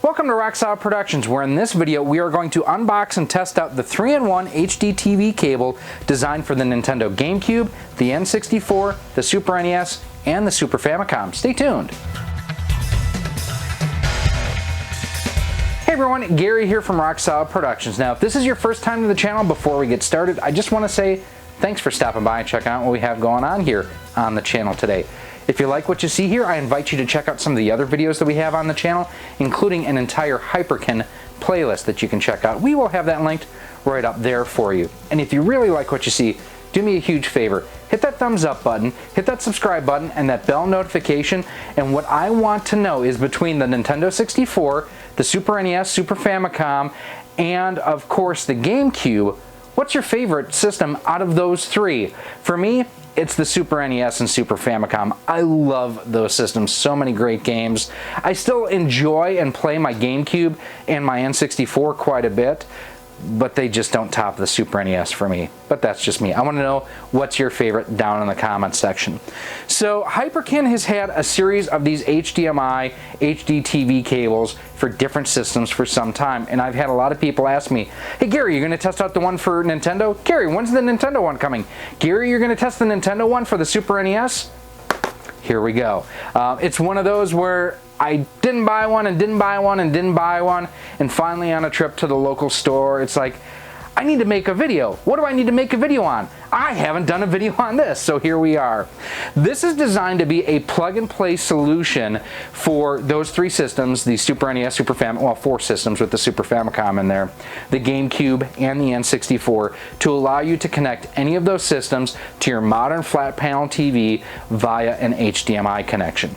Welcome to Rock Solid Productions, where in this video we are going to unbox and test out the 3-in-1 HDTV cable designed for the Nintendo Gamecube, the N64, the Super NES, and the Super Famicom. Stay tuned! Hey everyone, Gary here from Rock Solid Productions. Now, if this is your first time to the channel, before we get started, I just want to say thanks for stopping by and checking out what we have going on here on the channel today. If you like what you see here, I invite you to check out some of the other videos that we have on the channel, including an entire Hyperkin playlist that you can check out. We will have that linked right up there for you. And if you really like what you see, do me a huge favor. Hit that thumbs up button, hit that subscribe button, and that bell notification. And what I want to know is between the Nintendo 64, the Super NES, Super Famicom, and of course the Gamecube, what's your favorite system out of those three? For me, it's the Super NES and Super Famicom. I love those systems. So many great games. I still enjoy and play my Gamecube and my N64 quite a bit, but they just don't top the Super NES for me. But that's just me. I want to know what's your favorite down in the comments section. So Hyperkin has had a series of these HDMI, HDTV cables for different systems for some time, and I've had a lot of people ask me, hey Gary, you're going to test out the one for Nintendo? Gary, when's the Nintendo one coming? Gary, you're going to test the Nintendo one for the Super NES? Here we go. It's one of those where I didn't buy one and didn't buy one and didn't buy one, and finally on a trip to the local store, it's like, I need to make a video. What do I need to make a video on? I haven't done a video on this, so here we are. This is designed to be a plug-and-play solution for those three systems, the Super NES, Super Famicom, well, four systems with the Super Famicom in there, the GameCube, and the N64, to allow you to connect any of those systems to your modern flat panel TV via an HDMI connection.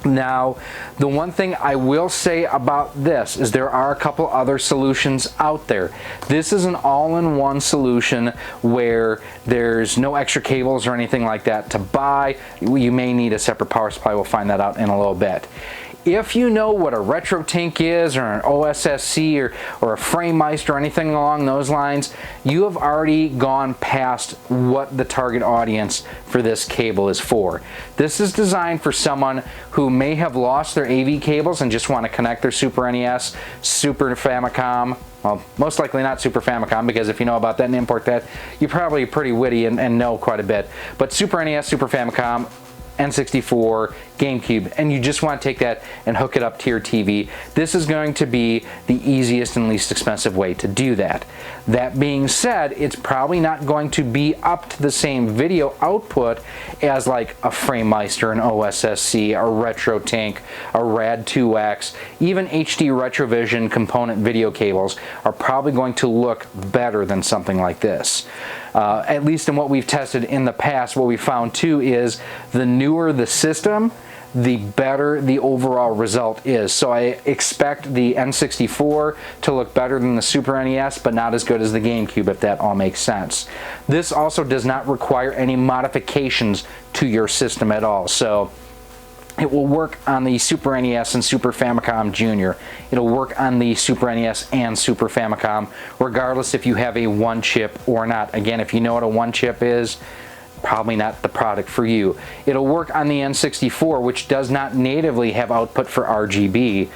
Now, the one thing I will say about this is there are a couple other solutions out there. This is an all-in-one solution where there's no extra cables or anything like that to buy. You may need a separate power supply. We'll find that out in a little bit. If you know what a RetroTink is, or an OSSC, or a FrameMeister, or anything along those lines, you have already gone past what the target audience for this cable is for. This is designed for someone who may have lost their AV cables and just want to connect their Super NES, Super Famicom, well, most likely not Super Famicom, because if you know about that and import that, you're probably pretty witty and know quite a bit. But Super NES, Super Famicom, N64, GameCube, and you just want to take that and hook it up to your TV. This is going to be the easiest and least expensive way to do that. That being said, it's probably not going to be up to the same video output as like a FrameMeister, an OSSC, a RetroTink, a Rad2X, even HD Retrovision component video cables are probably going to look better than something like this. At least in what we've tested in the past, what we found too is the newer the system, the better the overall result is. So I expect the N64 to look better than the Super NES, but not as good as the GameCube, if that all makes sense. This also does not require any modifications to your system at all. So it will work on the Super NES and Super Famicom Junior. It'll work on the Super NES and Super Famicom, regardless if you have a one chip or not. Again, if you know what a one chip is, probably not the product for you. It'll work on the N64, which does not natively have output for RGB.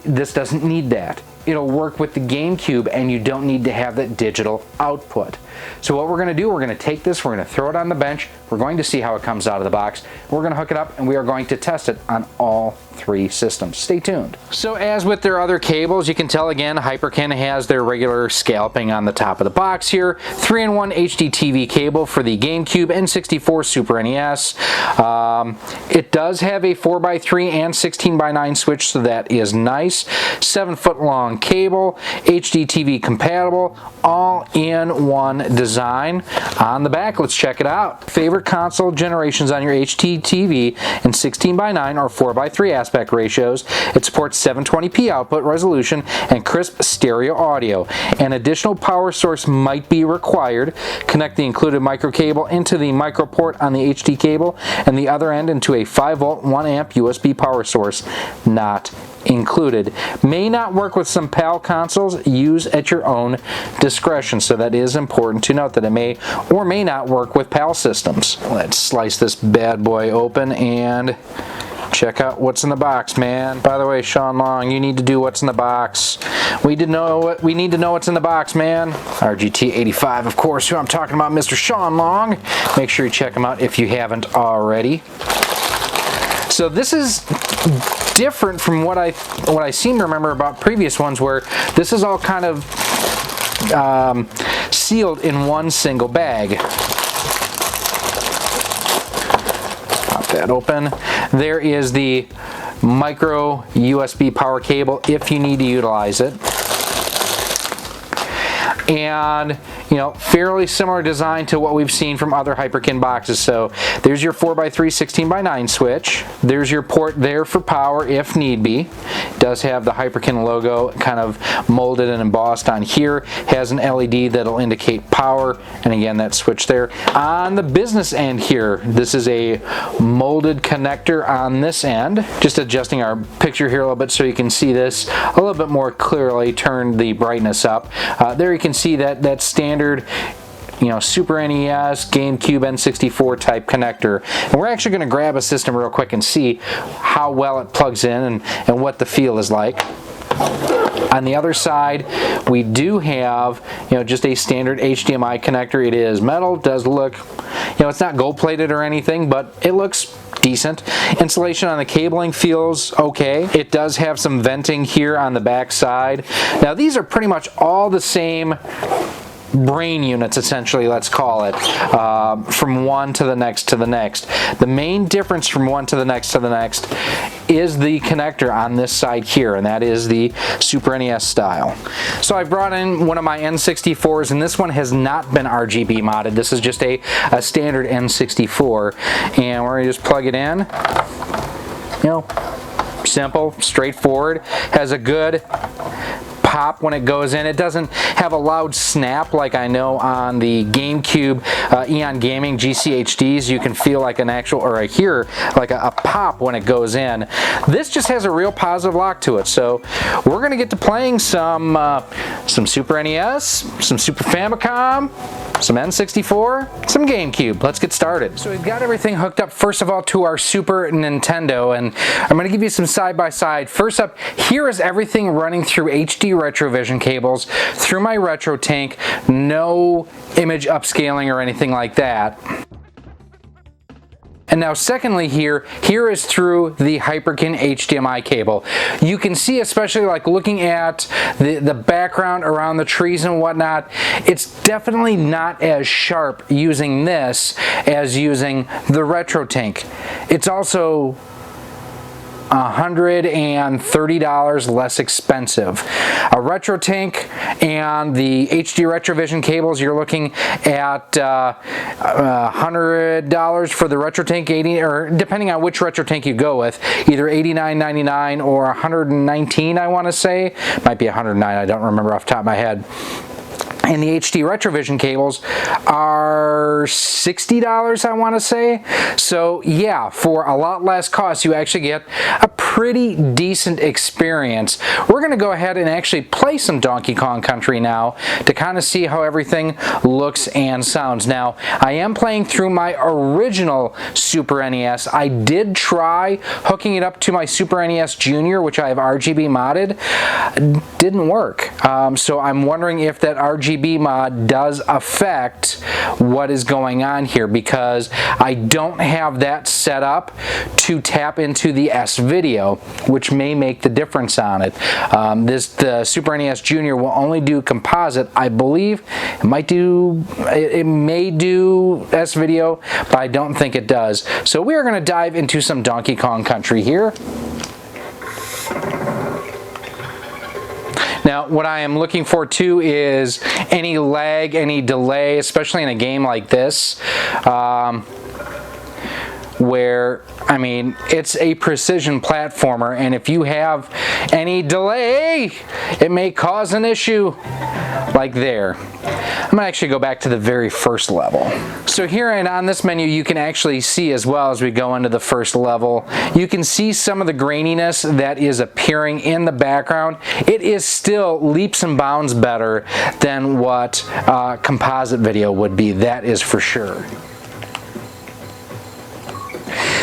This doesn't need that. It'll work with the GameCube, and you don't need to have that digital output. So what we're going to do, we're going to take this, we're going to throw it on the bench, we're going to see how it comes out of the box, we're going to hook it up, and we are going to test it on all three systems. Stay tuned. So as with their other cables, you can tell again, Hyperkin has their regular scalping on the top of the box here. 3-in-1 HDTV cable for the GameCube, N64, Super NES. It does have a 4x3 and 16x9 switch, so that is nice. 7-foot long cable, HDTV compatible, all in one design. On the back, let's check it out. Favorite console generations on your HDTV in 16x9 or 4x3 aspect ratios. It supports 720p output resolution and crisp stereo audio. An additional power source might be required. Connect the included micro cable into the micro port on the HD cable and the other end into a 5-volt 1-amp USB power source. Not included. May not work with some PAL consoles. Use at your own discretion. So that is important to note, that it may or may not work with PAL systems. Let's slice this bad boy open, and check out what's in the box, man. By the way, Sean Long, you need to do what's in the box. We need to know what's in the box, man. RGT85, of course, who I'm talking about, Mr. Sean Long. Make sure you check him out if you haven't already. So this is different from what I seem to remember about previous ones, where this is all kind of sealed in one single bag. Pop that open. There is the micro USB power cable if you need to utilize it. And, you know, fairly similar design to what we've seen from other Hyperkin boxes. So there's your 4x3 16x9 switch. There's your port there for power if need be. It does have the Hyperkin logo kind of molded and embossed on here. Has an LED that'll indicate power, and again, that switch there. On the business end here, this is a molded connector on this end. Just adjusting our picture here a little bit so you can see this a little bit more clearly. Turn the brightness up. There you can see that standard, you know, Super NES, Gamecube, N64 type connector. And we're actually going to grab a system real quick and see how well it plugs in and what the feel is like. On the other side, we do have, you know, just a standard HDMI connector. It is metal, does look, you know, it's not gold plated or anything, but it looks decent. Insulation on the cabling feels okay. It does have some venting here on the back side. Now these are pretty much all the same brain units, essentially, let's call it, from one to the next to the next. The main difference from one to the next is the connector on this side here, and that is the Super NES style. So I brought in one of my N64s, and this one has not been RGB modded. This is just a standard N64, and we're gonna just plug it in. You know, simple, straightforward. Has a good pop when it goes in. It doesn't have a loud snap like I know on the GameCube Eon Gaming GCHDs. You can feel like an actual, or I hear like a pop when it goes in. This just has a real positive lock to it. So we're gonna get to playing some Super NES, some Super Famicom, some N64, some GameCube. Let's get started. So we've got everything hooked up, first of all, to our Super Nintendo, and I'm going to give you some side-by-side. First up, here is everything running through HD Retrovision cables through my Retro Tank. No image upscaling or anything like that. And now secondly here is through the Hyperkin HDMI cable. You can see, especially like looking at the background around the trees and whatnot, it's definitely not as sharp using this as using the Retro Tank. It's also $130 less expensive. A Retro Tank and the HD Retrovision cables, you're looking at $100 for the Retro Tank, 80, or depending on which Retro Tank you go with, either $89.99 or $119, I want to say. Might be $109, I don't remember off the top of my head. And the HD Retrovision cables are $60, I want to say. So yeah, for a lot less cost, you actually get a pretty decent experience. We're going to go ahead and actually play some Donkey Kong Country now to kind of see how everything looks and sounds. Now, I am playing through my original Super NES. I did try hooking it up to my Super NES Junior, which I have RGB modded. Didn't work. So I'm wondering if that RGB mod does affect what is going on here, because I don't have that set up to tap into the S-Video, which may make the difference on it. The Super NES Junior will only do composite, I believe. It may do S-Video, but I don't think it does. So we are going to dive into some Donkey Kong Country here. Now, what I am looking for too is any lag, any delay, especially in a game like this, where, I mean, it's a precision platformer, and if you have any delay, it may cause an issue like there. I'm going to actually go back to the very first level. So here and on this menu, you can actually see, as well as we go into the first level, you can see some of the graininess that is appearing in the background. It is still leaps and bounds better than what composite video would be, that is for sure.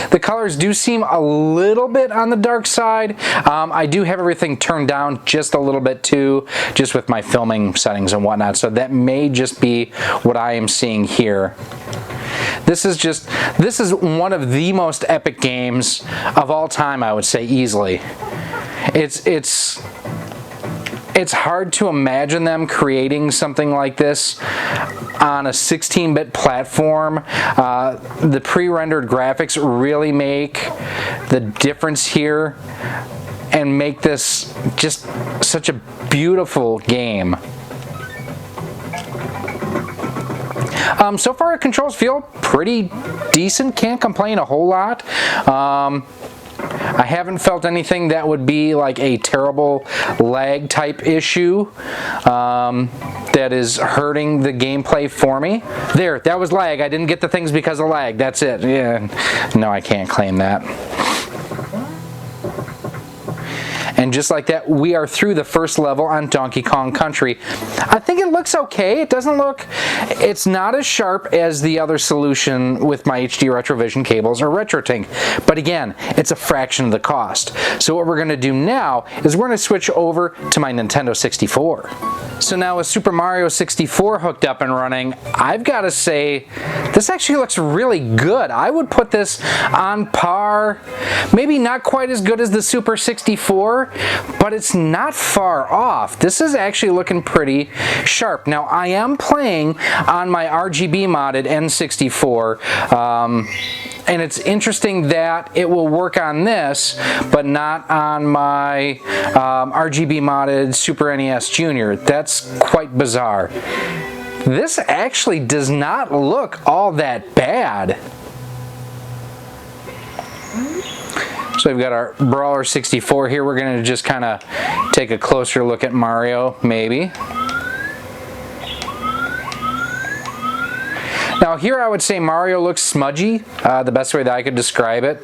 The colors do seem a little bit on the dark side. I do have everything turned down just a little bit too, just with my filming settings and whatnot, so that may just be what I am seeing here. This is one of the most epic games of all time, I would say, easily. It's hard to imagine them creating something like this on a 16-bit platform. The pre-rendered graphics really make the difference here and make this just such a beautiful game. So far, the controls feel pretty decent. Can't complain a whole lot. I haven't felt anything that would be like a terrible lag type issue that is hurting the gameplay for me. There, that was lag. I didn't get the things because of lag. That's it. Yeah, no, I can't claim that. And just like that, we are through the first level on Donkey Kong Country. I think it looks okay. It doesn't look, it's not as sharp as the other solution with my HD Retrovision cables or RetroTink. But again, it's a fraction of the cost. So what we're gonna do now is we're gonna switch over to my Nintendo 64. So now with Super Mario 64 hooked up and running, I've gotta say, this actually looks really good. I would put this on par, maybe not quite as good as the Super 64, but it's not far off. This is actually looking pretty sharp. Now I am playing on my RGB modded N64, and it's interesting that it will work on this, but not on my RGB modded Super NES Junior. That's quite bizarre. This actually does not look all that bad. So we've got our Brawler 64 here. We're going to just kind of take a closer look at Mario, maybe. Now here I would say Mario looks smudgy, the best way that I could describe it.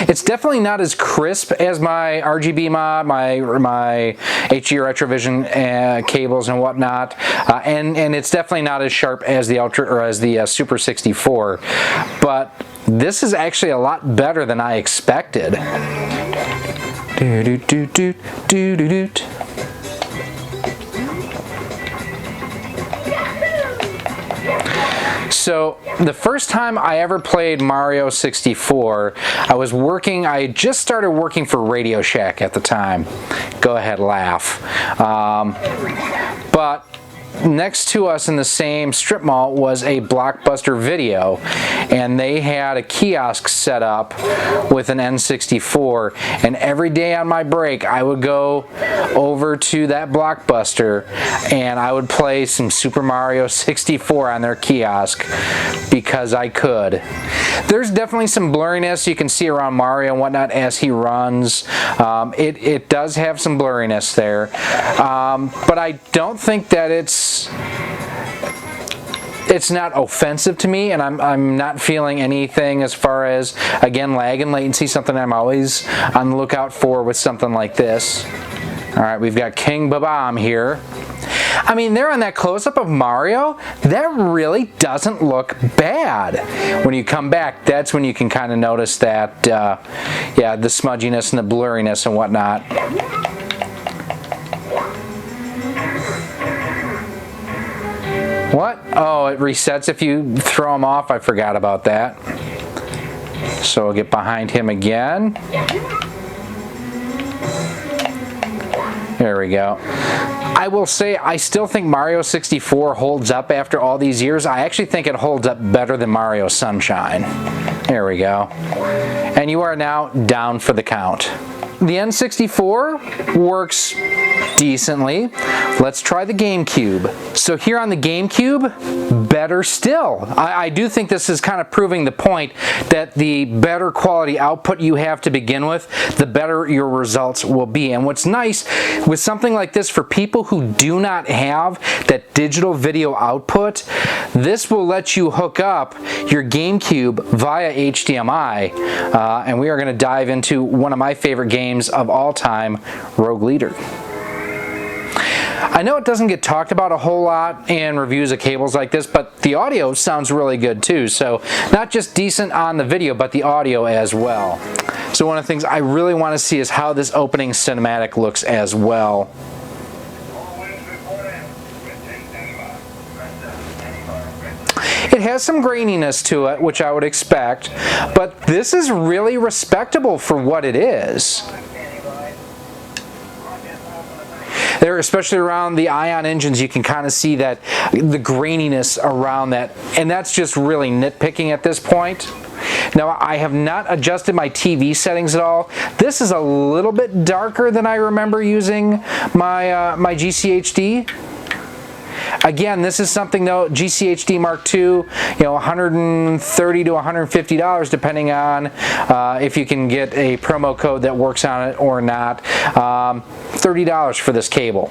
It's definitely not as crisp as my RGB mod, my HD Retrovision cables and whatnot, and it's definitely not as sharp as the Super 64. But this is actually a lot better than I expected. So the first time I ever played Mario 64, I had just started working for Radio Shack at the time. Go ahead, laugh. But next to us in the same strip mall was a Blockbuster Video, and they had a kiosk set up with an N64, and every day on my break I would go over to that Blockbuster and I would play some Super Mario 64 on their kiosk because I could. There's definitely some blurriness you can see around Mario and whatnot as he runs. It does have some blurriness there, but I don't think that it's not offensive to me, and I'm not feeling anything as far as, again, lag and latency, something I'm always on the lookout for with something like this. Alright, we've got King Babam here. I mean, there on that close-up of Mario, that really doesn't look bad. When you come back, that's when you can kind of notice that, yeah, the smudginess and the blurriness and whatnot. What? Oh, it resets if you throw him off. I forgot about that. So we'll get behind him again. There we go. I will say I still think Mario 64 holds up after all these years. I actually think it holds up better than Mario Sunshine. There we go. And you are now down for the count. The N64 works decently. Let's try the GameCube. So here on the GameCube, better still. I do think this is kind of proving the point that the better quality output you have to begin with, the better your results will be. And what's nice with something like this for people who do not have that digital video output, this will let you hook up your GameCube via HDMI. And we are going to dive into one of my favorite games of all time, Rogue Leader. I know it doesn't get talked about a whole lot in reviews of cables like this, but the audio sounds really good too. So not just decent on the video, but the audio as well. So one of the things I really want to see is how this opening cinematic looks as well. It has some graininess to it, which I would expect, but this is really respectable for what it is. There, especially around the ion engines, you can kind of see that the graininess around that, and that's just really nitpicking at this point. Now, I have not adjusted my TV settings at all. This is a little bit darker than I remember using my my GCHD. Again, this is something though, GCHD Mark II, you know, $130 to $150 depending on if you can get a promo code that works on it or not. $30 for this cable.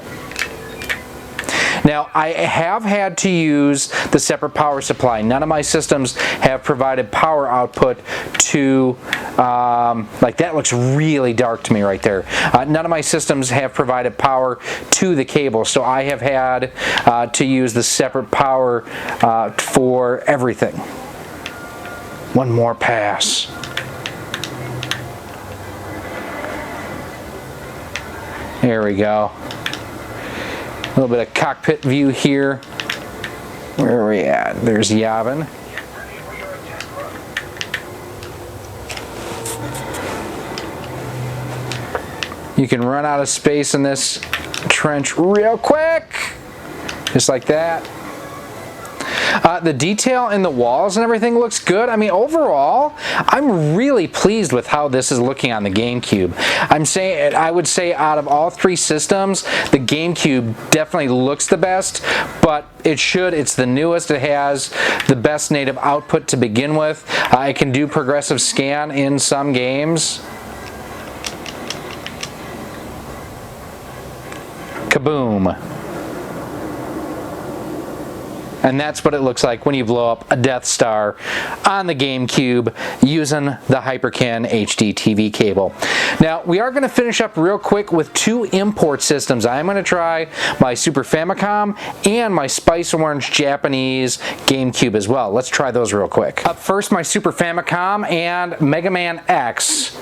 Now, I have had to use the separate power supply. None of my systems have provided power output to, like that looks really dark to me right there. None of my systems have provided power to the cable, so I have had to use the separate power for everything. One more pass. There we go. A little bit of cockpit view here. Where are we at? There's Yavin. You can run out of space in this trench real quick. Just like that. The detail in the walls and everything looks good. I mean, overall, I'm really pleased with how this is looking on the GameCube. I would say out of all three systems, the GameCube definitely looks the best, but it's the newest. It has the best native output to begin with. It can do progressive scan in some games. Kaboom. And that's what it looks like when you blow up a Death Star on the GameCube using the Hyperkin HDTV cable. Now, we are going to finish up real quick with two import systems. I'm going to try my Super Famicom and my Spice Orange Japanese GameCube as well. Let's try those real quick. Up first, my Super Famicom and Mega Man X.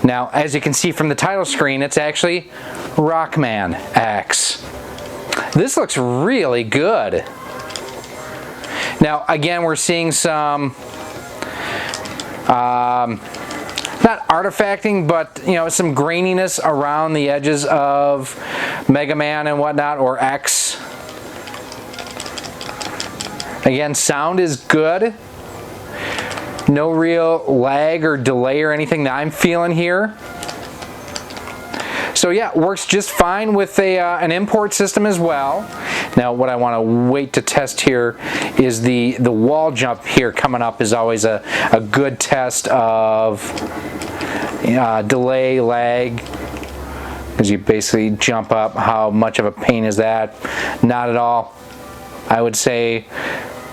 Now, as you can see from the title screen, it's actually Rockman X. This looks really good. Now, again, we're seeing some, not artifacting, but, you know, some graininess around the edges of Mega Man and whatnot, or X. Again, sound is good. No real lag or delay or anything that I'm feeling here. So yeah, works just fine with an import system as well. Now what I want to wait to test here is the wall jump here coming up is always a good test of delay, lag, because you basically jump up. How much of a pain is that? Not at all. I would say,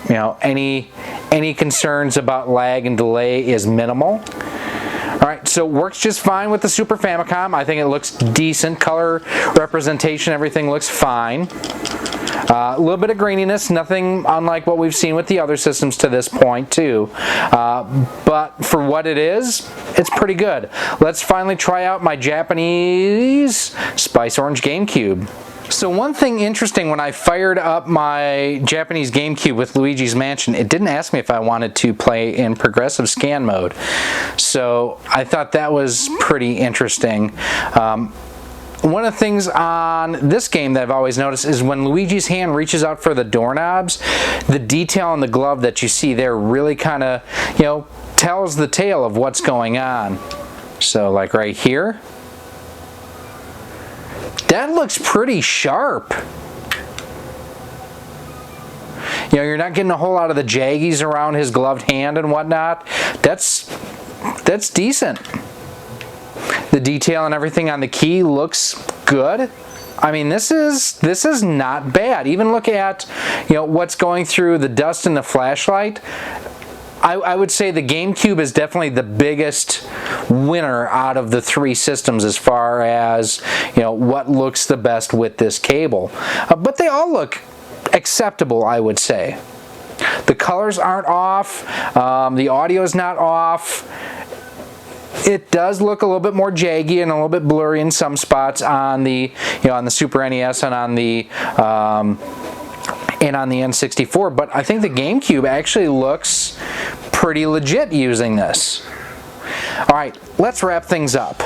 you know, any concerns about lag and delay is minimal. Alright, so works just fine with the Super Famicom. I think it looks decent. Color representation, everything looks fine. A little bit of graininess, nothing unlike what we've seen with the other systems to this point too. But for what it is, it's pretty good. Let's finally try out my Japanese Spice Orange GameCube. So one thing interesting, when I fired up my Japanese GameCube with Luigi's Mansion, it didn't ask me if I wanted to play in progressive scan mode. So I thought that was pretty interesting. One of the things on this game that I've always noticed is when Luigi's hand reaches out for the doorknobs, the detail on the glove that you see there really kind of, you know, tells the tale of what's going on. So like right here, that looks pretty sharp. You know, you're not getting a whole lot of the jaggies around his gloved hand and whatnot. That's decent. The detail and everything on the key looks good. I mean, this is not bad. Even look at, you know, what's going through the dust in the flashlight. I would say the GameCube is definitely the biggest winner out of the three systems as far as, you know, what looks the best with this cable. But they all look acceptable, I would say. The colors aren't off, the audio is not off. It does look a little bit more jaggy and a little bit blurry in some spots on the, you know, on the Super NES and on the N64, but I think the GameCube actually looks pretty legit using this. All right, let's wrap things up.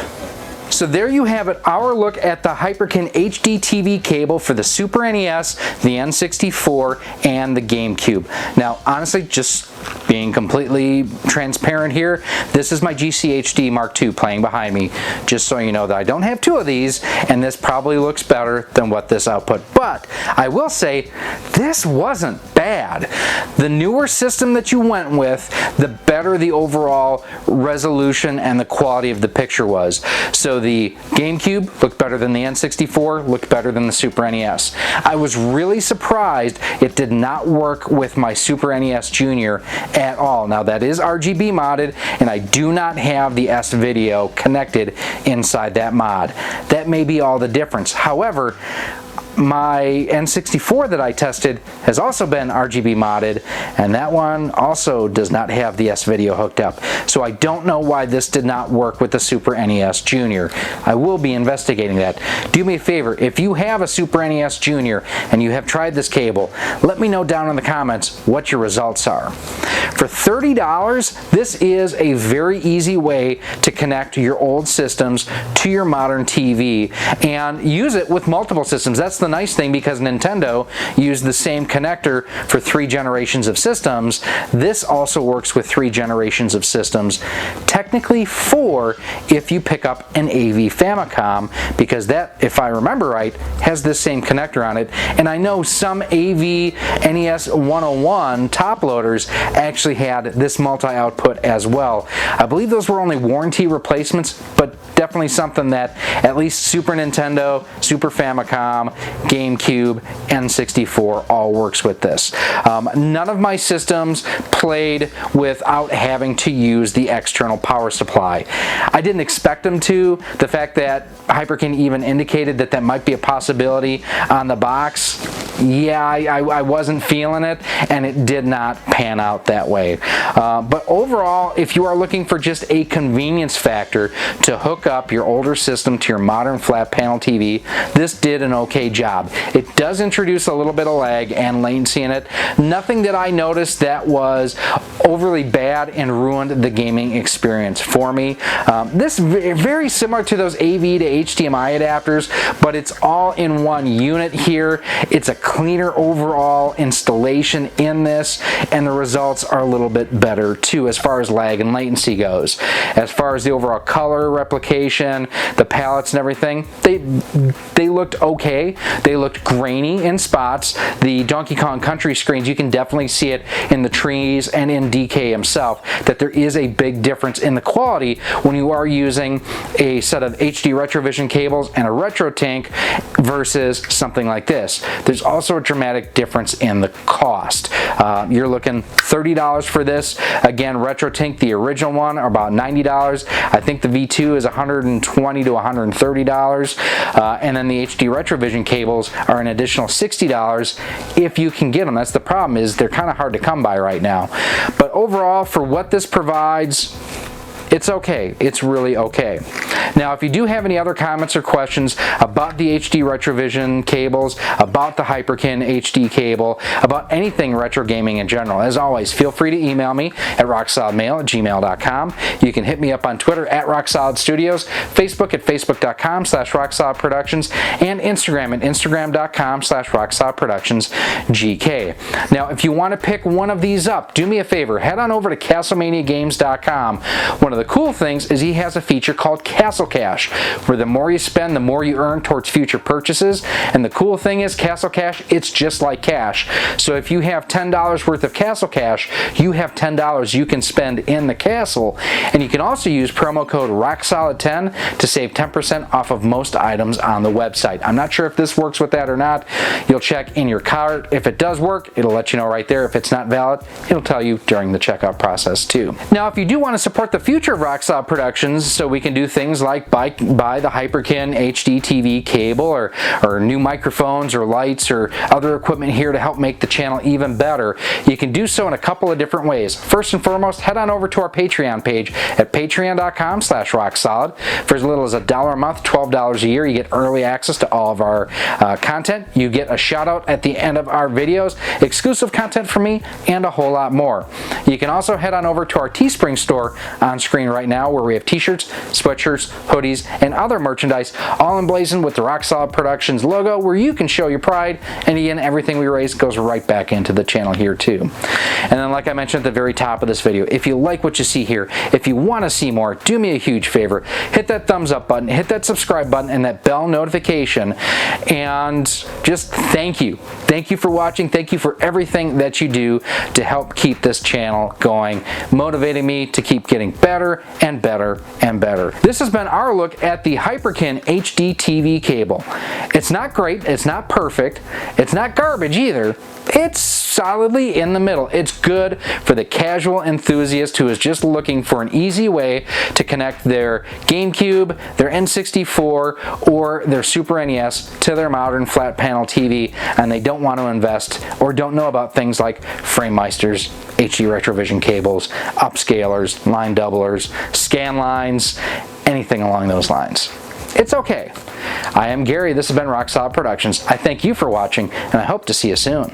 So there you have it, our look at the Hyperkin HDTV cable for the Super NES, the N64, and the GameCube. Now, honestly, just being completely transparent here, this is my GCHD Mark II playing behind me, just so you know that I don't have two of these, and this probably looks better than what this output. But I will say, this wasn't bad. The newer system that you went with, the better the overall resolution and the quality of the picture was. So the GameCube looked better than the N64, looked better than the Super NES. I was really surprised it did not work with my Super NES Junior at all. Now that is RGB modded, and I do not have the S-Video connected inside that mod. That may be all the difference. However, my N64 that I tested has also been RGB modded, and that one also does not have the S-Video hooked up. So I don't know why this did not work with the Super NES Junior. I will be investigating that. Do me a favor, if you have a Super NES Junior and you have tried this cable, let me know down in the comments what your results are. For $30, this is a very easy way to connect your old systems to your modern TV and use it with multiple systems. That's the nice thing, because Nintendo used the same connector for 3 generations of systems. This also works with 3 generations of systems. Technically 4 if you pick up an AV Famicom, because that, if I remember right, has this same connector on it. And I know some AV NES 101 top loaders actually had this multi-output as well. I believe those were only warranty replacements, but definitely something that at least Super Nintendo, Super Famicom, GameCube, N64 all works with this. None of my systems played without having to use the external power supply. I didn't expect them to. The fact that Hyperkin even indicated that that might be a possibility on the box, yeah, I wasn't feeling it, and it did not pan out that way. But overall, if you are looking for just a convenience factor to hook up your older system to your modern flat panel TV, this did an okay job. It does introduce a little bit of lag and latency in it. Nothing that I noticed that was overly bad and ruined the gaming experience for me. This is very similar to those AV to HDMI adapters, but it's all in one unit here. It's a cleaner overall installation in this, and the results are a little bit better too as far as lag and latency goes. As far as the overall color replication, the palettes and everything, they looked okay. They looked grainy in spots. The Donkey Kong Country screens, you can definitely see it in the trees and in DK himself, that there is a big difference in the quality when you are using a set of HD Retrovision cables and a RetroTink versus something like this. There's also a dramatic difference in the cost. You're looking $30 for this. Again, RetroTink, the original one, are about $90. I think the V2 is $120 to $130. And then the HD Retrovision cables are an additional $60 if you can get them. That's the problem, is they're kind of hard to come by right now. But overall, for what this provides, it's okay. It's really okay. Now, if you do have any other comments or questions about the HD Retrovision cables, about the Hyperkin HD cable, about anything retro gaming in general, as always, feel free to email me at rocksolidmail@gmail.com. You can hit me up on Twitter at RockSolidStudios, Facebook at facebook.com/RockSolidProductions, and Instagram at instagram.com/RockSolidProductionsGK. Now, if you want to pick one of these up, do me a favor, head on over to CastlemaniaGames.com. One of the cool things is he has a feature called Castle Cash, where the more you spend, the more you earn towards future purchases. And the cool thing is, Castle Cash, it's just like cash. So if you have $10 worth of Castle Cash, you have $10 you can spend in the castle. And you can also use promo code ROCKSOLID10 to save 10% off of most items on the website. I'm not sure if this works with that or not. You'll check in your cart. If it does work, it'll let you know right there. If it's not valid, it'll tell you during the checkout process too. Now, if you do want to support the future future of Rock Solid Productions so we can do things like buy the Hyperkin HDTV cable or new microphones or lights or other equipment here to help make the channel even better, you can do so in a couple of different ways. First and foremost, head on over to our Patreon page at patreon.com/rocksolid. For as little as $1 a month, $12 a year, you get early access to all of our content. You get a shout out at the end of our videos, exclusive content from me, and a whole lot more. You can also head on over to our Teespring store on screen right now, where we have t-shirts, sweatshirts, hoodies, and other merchandise, all emblazoned with the Rock Solid Productions logo, where you can show your pride, and again, everything we raise goes right back into the channel here too. And then, like I mentioned at the very top of this video, if you like what you see here, if you want to see more, do me a huge favor, hit that thumbs up button, hit that subscribe button, and that bell notification, and just thank you. Thank you for watching. Thank you for everything that you do to help keep this channel going, motivating me to keep getting better and better and better. This has been our look at the Hyperkin HDTV cable. It's not great, it's not perfect, it's not garbage either. It's solidly in the middle. It's good for the casual enthusiast who is just looking for an easy way to connect their Gamecube, their N64, or their Super NES to their modern flat panel TV, and they don't want to invest or don't know about things like FrameMeisters, HD Retrovision cables, upscalers, line doublers, scan lines, anything along those lines. It's okay. I am Gary. This has been Rock Solid Productions. I thank you for watching, and I hope to see you soon.